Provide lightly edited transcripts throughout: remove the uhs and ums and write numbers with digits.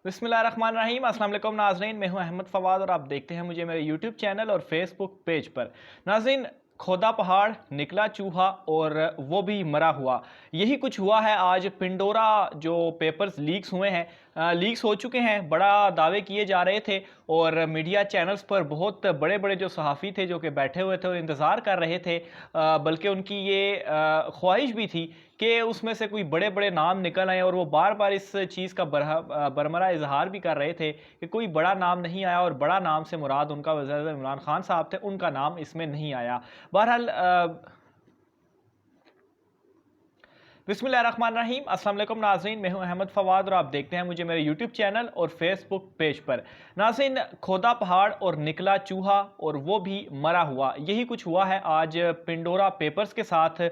बिस्मिल्लाहिर्रहमानिर्रहीम। अस्सलाम वालेकुम नाज़रीन, मैं हूं अहमद फ़वाद और आप देखते हैं मुझे मेरे यूट्यूब चैनल और फेसबुक पेज पर। नाज़रीन, खोदा पहाड़, निकला चूहा और वो भी मरा हुआ, यही कुछ हुआ है आज। पिंडोरा जो पेपर्स लीक्स हुए हैं, लीक्स हो चुके हैं, बड़ा दावे किए जा रहे थे और मीडिया चैनल्स पर बहुत बड़े बड़े जो सहाफ़ी थे जो कि बैठे हुए थे और इंतज़ार कर रहे थे, बल्कि उनकी ये ख्वाहिश भी थी कि उसमें से कोई बड़े बड़े नाम निकल आए और वो बार बार इस चीज़ का बरमरा इजहार भी कर रहे थे कि कोई बड़ा नाम नहीं आया, और बड़ा नाम से मुराद उनका वज़ीर-ए-आज़म इमरान खान साहब थे, उनका नाम इसमें नहीं आया। बहरहाल बिस्मिल्लाहिर्रहमानिर्रहीम। अस्सलाम वालेकुम नाज़रीन, मैं हूं अहमद फ़वाद और आप देखते हैं मुझे मेरे यूट्यूब चैनल और फेसबुक पेज पर। नाज़रीन, खोदा पहाड़ और निकला चूहा और वो भी मरा हुआ, यही कुछ हुआ है आज पिंडोरा पेपर्स के साथ।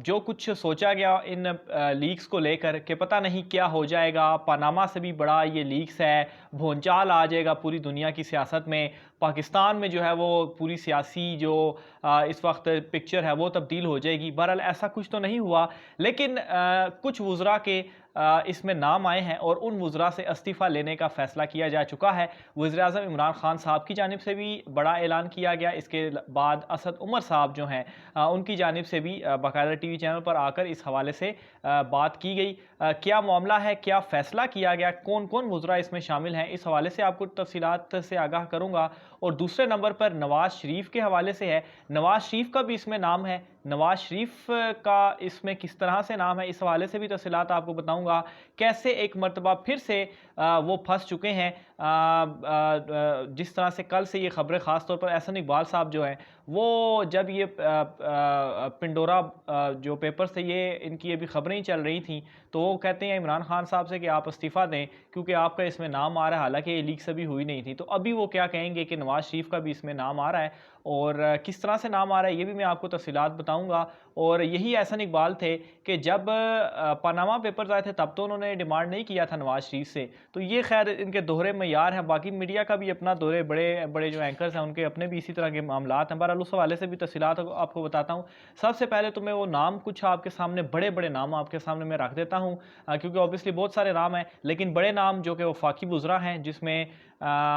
जो कुछ सोचा गया इन लीक्स को लेकर कि पता नहीं क्या हो जाएगा, पनामा से भी बड़ा ये लीक्स है, भूंचाल आ जाएगा पूरी दुनिया की सियासत में, पाकिस्तान में जो है वो पूरी सियासी जो इस वक्त पिक्चर है वो तब्दील हो जाएगी। बहरहाल ऐसा कुछ तो नहीं हुआ, लेकिन कुछ वुज़रा के इसमें नाम आए हैं और उन वुज़रा से इस्तीफ़ा लेने का फ़ैसला किया जा चुका है। वज़ीर-ए-आज़म इमरान खान साहब की जानिब से भी बड़ा ऐलान किया गया। इसके बाद असद उमर साहब जो हैं, उनकी जानिब से भी बाकायदा टीवी चैनल पर आकर इस हवाले से बात की गई। क्या मामला है, क्या फ़ैसला किया गया, कौन कौन वुज़रा इसमें शामिल हैं, इस हवाले से आपको तफ़सीलात से आगाह करूँगा। और दूसरे नंबर पर नवाज़ शरीफ के हवाले से है, नवाज़ शरीफ का भी इसमें नाम है, नवाज़ शरीफ का इसमें किस तरह से नाम है, इस हवाले से भी तफ़सीलात आपको बताऊँगा। कैसे एक मरतबा फिर से वो फंस चुके हैं। जिस तरह से कल से ये खबरें, ख़ास तौर पर एहसन इकबाल साहब जो हैं, वो जब ये पिंडोरा जो पेपर्स थे, ये इनकी अभी खबरें ही चल रही थी, तो वो कहते हैं इमरान खान साहब से कि आप इस्तीफ़ा दें क्योंकि आपका इसमें नाम आ रहा है, हालांकि ये लीक्स अभी हुई नहीं थी। तो अभी वो क्या कहेंगे कि नवाज़ शरीफ का भी इसमें नाम आ रहा है, और किस तरह से नाम आ रहा है ये भी मैं आपको तफ़सीलात बताऊँगा। और यही एहसन इकबाल थे कि जब पनामा पेपर्स आए थे तब तो उन्होंने डिमांड नहीं किया था नवाज़ शरीफ से, तो ये खैर इनके दोहरे मयार हैं। बाकी मीडिया का भी अपना दोहरे, बड़े बड़े जो एंकर्स हैं उनके अपने भी इसी तरह के मामलात हैं। बहरहाल उस हवाले से भी तफ़सीलात आपको बताता हूँ। सबसे पहले तो मैं वो नाम कुछ आपके सामने, बड़े बड़े नाम आपके सामने मैं रख देता हूँ, क्योंकि ऑब्वियसली बहुत सारे नाम हैं, लेकिन बड़े नाम जो कि वफाकी वुज़रा हैं, जिसमें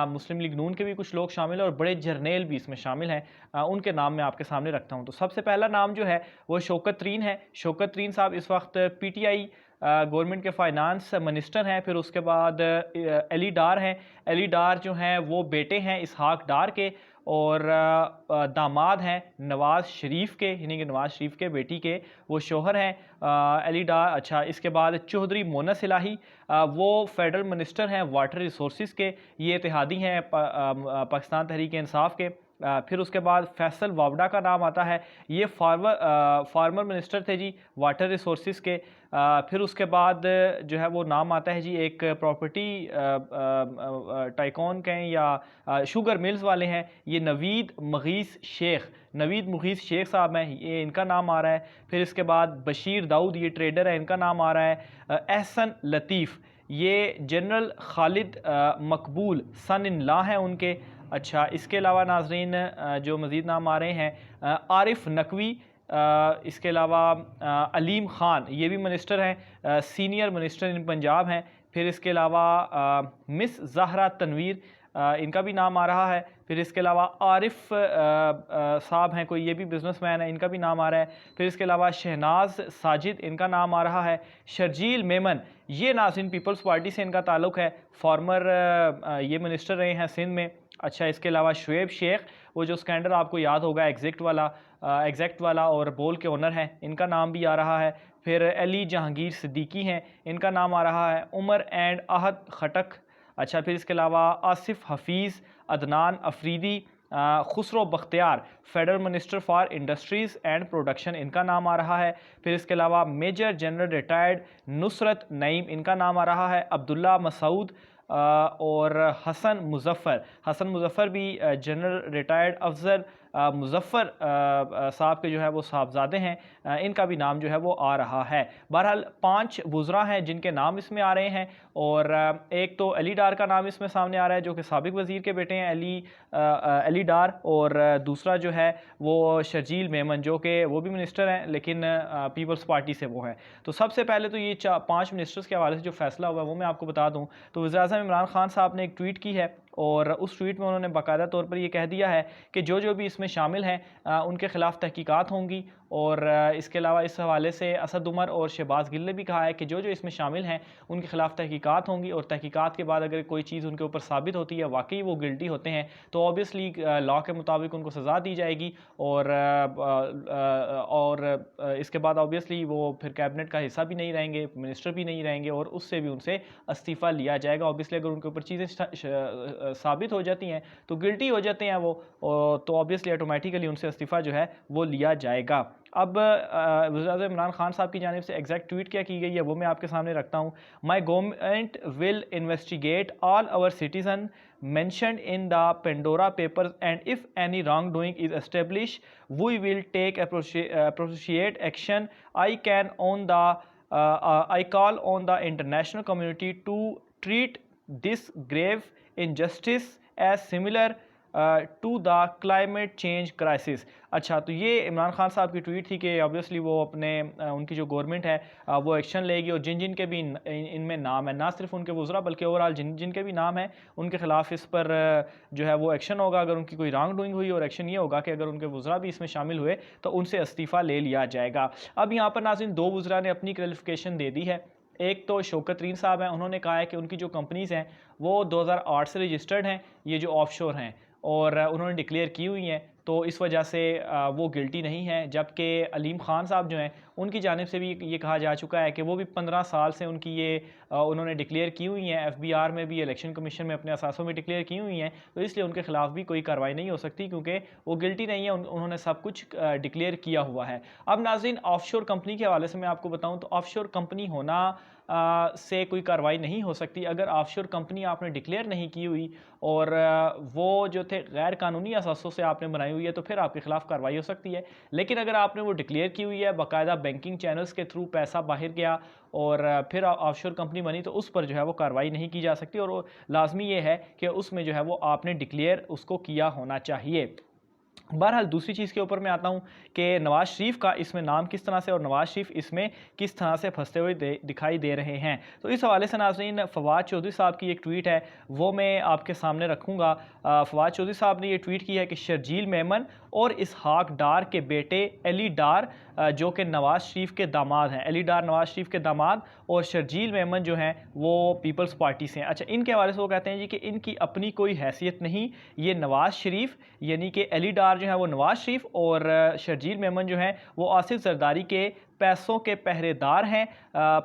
मुस्लिम लीग नून के भी कुछ लोग शामिल हैं और बड़े जर्नेल भी इसमें शामिल हैं, उनके नाम मैं आपके सामने रखता हूँ। तो सबसे पहला नाम जो है वो शौकत तरीन है। शौकत तरीन साहब इस वक्त पीटीआई गवर्नमेंट के फाइनेंस मिनिस्टर हैं। फिर उसके बाद अली डार हैं। अली डार जो हैं वो बेटे हैं इसहाक डार के, और दामाद हैं नवाज़ शरीफ के, यानी कि नवाज़ शरीफ के बेटी के वो शोहर हैं अली डार। अच्छा, इसके बाद चौधरी मोनस इलाही, वो फेडरल मिनिस्टर हैं वाटर रिसोर्सेज के, ये इत्तेहादी हैं पाकिस्तान तहरीक इंसाफ के। फिर उसके बाद फैसल वावडा का नाम आता है, ये फार्मर मिनिस्टर थे जी वाटर रिसोर्सेज के। फिर उसके बाद जो है वो नाम आता है जी एक प्रॉपर्टी टाइकॉन के हैं या शुगर मिल्स वाले हैं, ये नवीद मुगीस शेख, नवीद मुगीस शेख साहब हैं, ये इनका नाम आ रहा है। फिर इसके बाद बशीर दाऊद, ये ट्रेडर है, इनका नाम आ रहा है। एहसन लतीफ़, ये general Khalid Maqbool sun in law हैं उनके। अच्छा, इसके अलावा नाजरीन जो मज़ीद नाम आ रहे हैं, आरिफ नकवी, इसके अलावा अलीम ख़ान, ये भी मिनिस्टर हैं, सीनियर मिनिस्टर इन पंजाब हैं। फिर इसके अलावा मिस ज़हरा तनवीर, इनका भी नाम आ रहा है। फिर इसके अलावा आरिफ साहब हैं कोई, ये भी बिजनेसमैन है, इनका भी नाम आ रहा है। फिर इसके अलावा शहनाज साजिद, इनका नाम आ रहा है। शर्जील मेमन, ये नाज़रीन पीपल्स पार्टी से इनका ताल्लुक़ है, फॉर्मर ये मिनिस्टर रहे हैं सिंध में। अच्छा, इसके अलावा शुएब शेख, वो जो स्कैंडल आपको याद होगा एग्जैक्ट वाला और बोल के ओनर हैं, इनका नाम भी आ रहा है। फिर अली जहांगीर सिद्दीकी हैं, इनका नाम आ रहा है। उमर एंड अहद खटक। अच्छा, फिर इसके अलावा Asif Hafeez, Adnan Afridi, Khusro Bakhtiar, federal minister for industries and production, इनका नाम आ रहा है। फिर इसके अलावा major general retired Nusrat Naeem, इनका नाम आ रहा है। अब्दुल्ला मसूद और हसन मुज़फ़्फ़र भी जनरल रिटायर्ड अफजल मुज़फ़्फ़र साहब के जो है वो साहबजादे हैं, इनका भी नाम जो है वो आ रहा है। बहरहाल 5 वुज़रा हैं जिनके नाम इसमें आ रहे हैं, और एक तो अली डार का नाम इसमें सामने आ रहा है जो कि साबिक़ वज़ीर के बेटे हैं, अली डार, और दूसरा जो है वो शर्जील मेमन जो कि वो भी मिनिस्टर हैं लेकिन पीपल्स पार्टी से वो हैं। तो सबसे पहले तो ये 5 मिनिस्टर्स के हवाले से जो फैसला हुआ है वो मैं आपको बता दूं। तो वज़ीर-ए-आज़म इमरान खान साहब ने एक ट्वीट की है, और उस ट्वीट में उन्होंने बाकायदा तौर पर ये कह दिया है कि जो जो भी इसमें शामिल हैं उनके ख़िलाफ़ तहकीकात होंगी, और इसके अलावा इस हवाले से असद उमर और शहबाज गिल ने भी कहा है कि जो जो इसमें शामिल हैं उनके ख़िलाफ़ तहकीकात होंगी, और तहकीकात के बाद अगर कोई चीज़ उनके ऊपर साबित होती है वाकई वो गिल्टी होते हैं तो ऑब्वियसली लॉ के मुताबिक उनको सज़ा दी जाएगी, और इसके बाद ऑब्वियसली वो फिर कैबिनेट का हिस्सा भी नहीं रहेंगे, मिनिस्टर भी नहीं रहेंगे, और उससे भी उनसे इस्तीफ़ा लिया जाएगा। ऑब्वियसली अगर उनके ऊपर चीज़ें साबित हो जाती हैं तो गिल्टी हो जाते हैं वो, तो ऑब्वियसली ऑटोमेटिकली उनसे इस्तीफ़ा जो है वो लिया जाएगा। अब वज़ीर-ए-आज़म इमरान खान साहब की जानिब से एग्जैक्ट ट्वीट क्या की गई है वो मैं आपके सामने रखता हूँ। My government will investigate all our citizen mentioned in the Pandora papers, and if any wrongdoing is established, we will take appropriate action. I call on the international community to treat this grave injustice as similar to the climate change crisis. अच्छा, तो ये इमरान खान साहब की tweet थी कि obviously वो अपने उनकी जो गवर्नमेंट है वो एक्शन लेगी, और जिन जिन के भी इनमें नाम है, ना सिर्फ उनके वज़रा बल्कि ओवरऑल जिन जिन के भी नाम है उनके ख़िलाफ़ इस पर जो है वो एक्शन होगा अगर उनकी कोई रॉन्ग डूइंग हुई, और एक्शन ये होगा कि अगर उनके वज़रा भी इसमें शामिल हुए तो उनसे इस्तीफ़ा ले लिया जाएगा। अब यहाँ पर नाज़रीन 2 वज़रा ने अपनी क्लैरिफिकेशन दे दी है। एक तो शौकत तरीन साहब हैं, उन्होंने कहा है कि उनकी जो कंपनीज़ हैं वो 2008 से रजिस्टर्ड हैं, ये जो ऑफशोर हैं, और उन्होंने डिक्लेयर की हुई हैं, तो इस वजह से वो गिल्टी नहीं है। जबकि अलीम ख़ान साहब जो हैं उनकी जानिब से भी ये कहा जा चुका है कि वो भी 15 साल से उनकी ये उन्होंने डिक्लेयर की हुई हैं, FBR में भी, इलेक्शन कमीशन में अपने असासों में डिक्लेयर की हुई हैं, तो इसलिए उनके ख़िलाफ़ भी कोई कार्रवाई नहीं हो सकती क्योंकि वो गिल्टी नहीं है, उन्होंने सब कुछ डिक्लेयर किया हुआ है। अब नाज़रीन ऑफशोर कंपनी के हवाले से मैं आपको बताऊँ तो ऑफशोर कंपनी होना से कोई कार्रवाई नहीं हो सकती। अगर ऑफशोर कंपनी आपने डिक्लेयर नहीं की हुई और वो जो थे गैर कानूनी असासों से आपने बनाई हुई है तो फिर आपके खिलाफ कार्रवाई हो सकती है। लेकिन अगर आपने वो डिक्लेयर की हुई है, बाकायदा बैंकिंग चैनल्स के थ्रू पैसा बाहर गया और फिर ऑफशोर कंपनी बनी, तो उस पर जो है वो कार्रवाई नहीं की जा सकती, और लाजमी ये है कि उसमें जो है वो आपने डिक्लेयर उसको किया होना चाहिए। बहरहाल दूसरी चीज़ के ऊपर मैं आता हूँ कि नवाज़ शरीफ का इसमें नाम किस तरह से और नवाज़ शरीफ इसमें किस तरह से फंसते हुए दिखाई दे रहे हैं। तो इस हवाले से नाज़रीन फवाद चौधरी साहब की एक ट्वीट है वो मैं आपके सामने रखूँगा। फवाद चौधरी साहब ने ये ट्वीट की है कि शर्जील मेमन और इसहाक डार के बेटे अली डार जो कि नवाज़ शरीफ के दामाद हैं, अली डार नवाज़ शरीफ के दामाद, और शर्जील मेमन जो हैं वो पीपल्स पार्टी से हैं। अच्छा, इनके हवाले से वो कहते हैं जी कि इनकी अपनी कोई हैसियत नहीं, ये नवाज़ शरीफ यानी कि अली डार जो है वो नवाज़ शरीफ और शर्जील मेमन जो हैं वो आसिफ जरदारी के पैसों के पहरेदार हैं।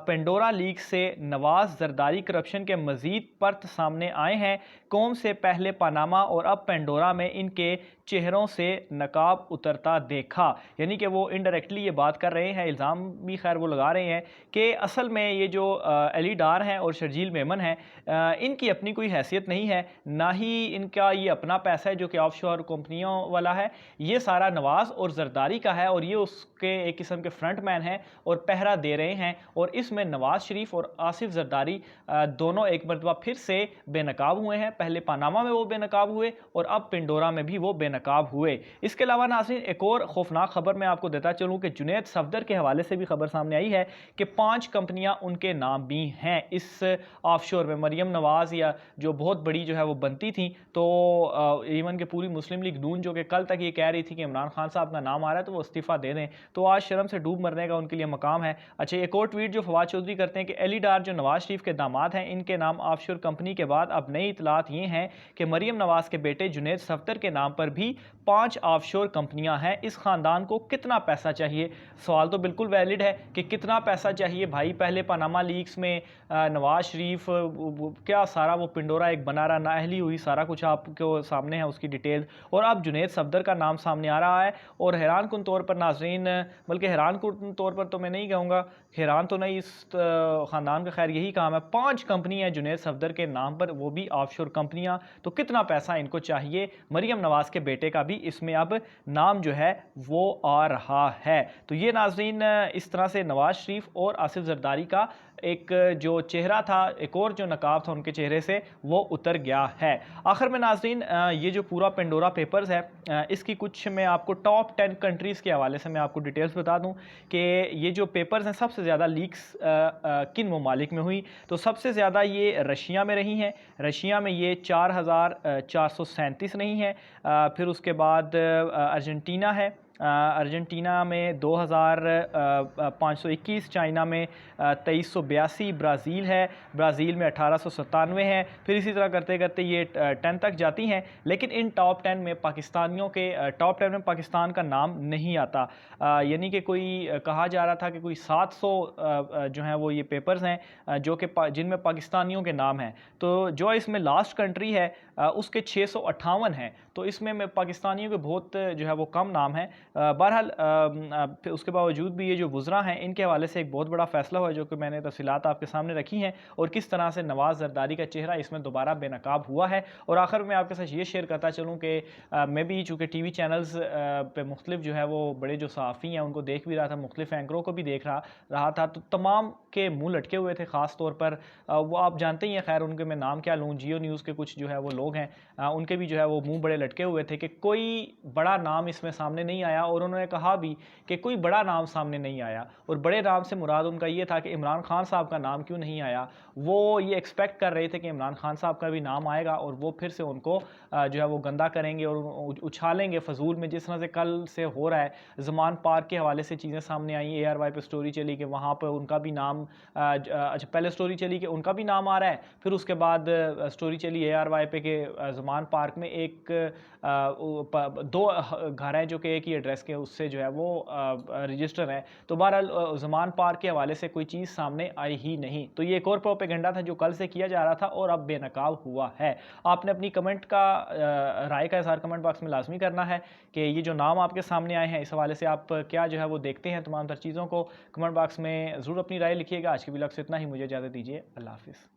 पेंडोरा लीक से नवाज जरदारी करप्शन के मज़ीद पर्त सामने आए हैं। कौम से पहले पनामा और अब पेंडोरा में इनके चेहरों से नकाब उतरता देखा। यानी कि वो इनडायरेक्टली ये बात कर रहे हैं, इल्ज़ाम भी खैर वो लगा रहे हैं कि असल में ये जो अली डार हैं और शर्जील मेमन हैं इनकी अपनी कोई हैसियत नहीं है, ना ही इनका ये अपना पैसा है जो कि ऑफशोर कंपनियों वाला है। ये सारा नवाज और जरदारी का है और ये उसके एक किस्म के फ्रंट मैन हैं और पहरा दे रहे हैं। और इसमें नवाज शरीफ और आसिफ जरदारी दोनों एक मरतबा फिर से बेनकाब हुए हैं। पहले पनामा में वो बेनकाब हुए और अब पिंडोरा में भी वो बेनकाब हुए। इसके अलावा नाज़रीन एक और खौफनाक खबर मैं आपको देता चलूँ कि जुनैद सफदर के हवाले से भी खबर सामने आई है कि 5 कंपनियां उनके नाम भी हैं इस ऑफशोर में। मरियम नवाज या जो बहुत बड़ी जो है वो बनती थी, तो इवन के पूरी मुस्लिम लीग नून जो कि कल तक ये कह रही थी कि इमरान खान साहब का नाम आ रहा है तो वो इस्तीफ़ा दे दें, तो आज शर्म से डूब मरने का उनके लिए मकाम है। अच्छा, एक और ट्वीट जो फवाद चौधरी करते हैं कि अली डार जो नवाज शरीफ के दामाद हैं इनके नाम ऑफशोर कंपनी के बाद अब नई इतलात ये हैं कि मरियम नवाज के बेटे जुनैद सफदर के नाम पर भी 5 ऑफशोर कंपनियां हैं। इस खानदान को कितना पैसा चाहिए? सवाल तो बिल्कुल वैलिड है कि कितना पैसा चाहिए भाई। पहले पनामा लीक्स में नवाज शरीफ क्या सारा वो पिंडोरा एक बना रहा, नाअहली हुई, सारा कुछ आपको सामने है उसकी डिटेल, और अब जुनैद सफदर का नाम सामने आ रहा है। और हैरान कुन तौर पर नाजरीन, बल्कि हैरान कुन तौर पर तो मैं नहीं कहूँगा, हैरान तो नहीं, इस ख़ानदान का खैर यही काम है। 5 कंपनी है जुनैद सफदर के नाम पर, वो भी ऑफशोर कंपनियाँ। तो कितना पैसा इनको चाहिए। मरियम नवाज़ के बेटे का भी इसमें अब नाम जो है वो आ रहा है। तो ये नाज़रीन इस तरह से नवाज़ शरीफ और आसिफ जरदारी का एक जो चेहरा था, एक और जो नकाब था उनके चेहरे से, वो उतर गया है। आखिर में नाज़रीन ये जो पूरा पेंडोरा पेपर्स है, इसकी कुछ मैं आपको टॉप 10 कंट्रीज़ के हवाले से मैं आपको डिटेल्स बता दूं कि ये जो पेपर्स हैं सबसे ज़्यादा लीक्स किन ममालिक में हुई। तो सबसे ज़्यादा ये रशिया में रही हैं। रशिया में ये 4437 नहीं है। फिर उसके बाद अर्जेंटीना है, अर्जेंटीना में 2521, चाइना में 2382, ब्राज़ील है, ब्राज़ील में 1897 है। फिर इसी तरह करते करते ये 10 तक जाती हैं। लेकिन इन टॉप 10 में पाकिस्तानियों के टॉप 10 में पाकिस्तान का नाम नहीं आता। यानी कि कोई कहा जा रहा था कि कोई 700 जो हैं वो ये पेपर्स हैं जो कि जिनमें पाकिस्तानियों के नाम हैं। तो जो इसमें लास्ट कंट्री है उसके 658 हैं। तो इसमें पाकिस्तानियों के बहुत जो है वो कम नाम हैं। बहरहाल उसके बावजूद भी ये जो वुज़रा हैं इनके हवाले से एक बहुत बड़ा फ़ैसला हुआ जो कि मैंने तफ़सीलात आपके सामने रखी हैं, और किस तरह से नवाज़ ज़रदारी का चेहरा इसमें दोबारा बेनकाब हुआ है। और आखिर में आपके साथ ये शेयर करता चलूँ कि मैं भी चूँकि TV चैनल्स पे मुख्तलिफ जो है वो बड़े जो सहाफ़ी हैं उनको देख भी रहा था, मुख्तलिफ एंकरों को भी देख रहा था, तो तमाम के मुँह लटके हुए थे। ख़ास तौर पर वो आप जानते ही हैं, खैर उनके मैं नाम क्या लूँ, जियो न्यूज़ के कुछ जो है वो लोग हैं, उनके भी जो है वो मुँह बड़े लटके हुए थे कि कोई बड़ा नाम इसमें सामने नहीं आया। और उन्होंने कहा भी कि कोई बड़ा नाम सामने नहीं आया, और बड़े नाम से मुराद उनका ये था कि इमरान खान साहब का नाम क्यों नहीं आया। वो ये एक्सपेक्ट कर रहे थे कि इमरान खान साहब का भी नाम आएगा और वो फिर से उनको जो है वो गंदा करेंगे और उछालेंगे फजूल में, जिस तरह से कल से हो रहा है। ज़मान पार्क के हवाले से चीज़ें सामने आई, ARY पे स्टोरी चली कि वहाँ पर उनका भी नाम अच्छा, पहले स्टोरी चली कि उनका भी नाम आ रहा है, फिर उसके बाद स्टोरी चली ARY पे कि ज़मान पार्क में एक 2 घर हैं जो कि एक ही एड्रेस के उससे जो है वो रजिस्टर है। तो बहरहाल ज़मान पार्क के हवाले से कोई चीज़ सामने आई ही नहीं। तो ये एक और प्रोपेगेंडा था जो कल से किया जा रहा था और अब बेनकाब हुआ है। आपने अपनी कमेंट का राय का इज़हार कमेंट बॉक्स में लाजमी करना है कि ये जो नाम आपके सामने आए हैं इस हवाले से आप क्या जो है वो देखते हैं। तमाम तर चीज़ों को कमेंट बॉक्स में ज़रूर अपनी राय लिखिएगा। आज की व्लॉग से इतना ही, मुझे इजाज़त दीजिए। अल्लाह हाफ़िज़।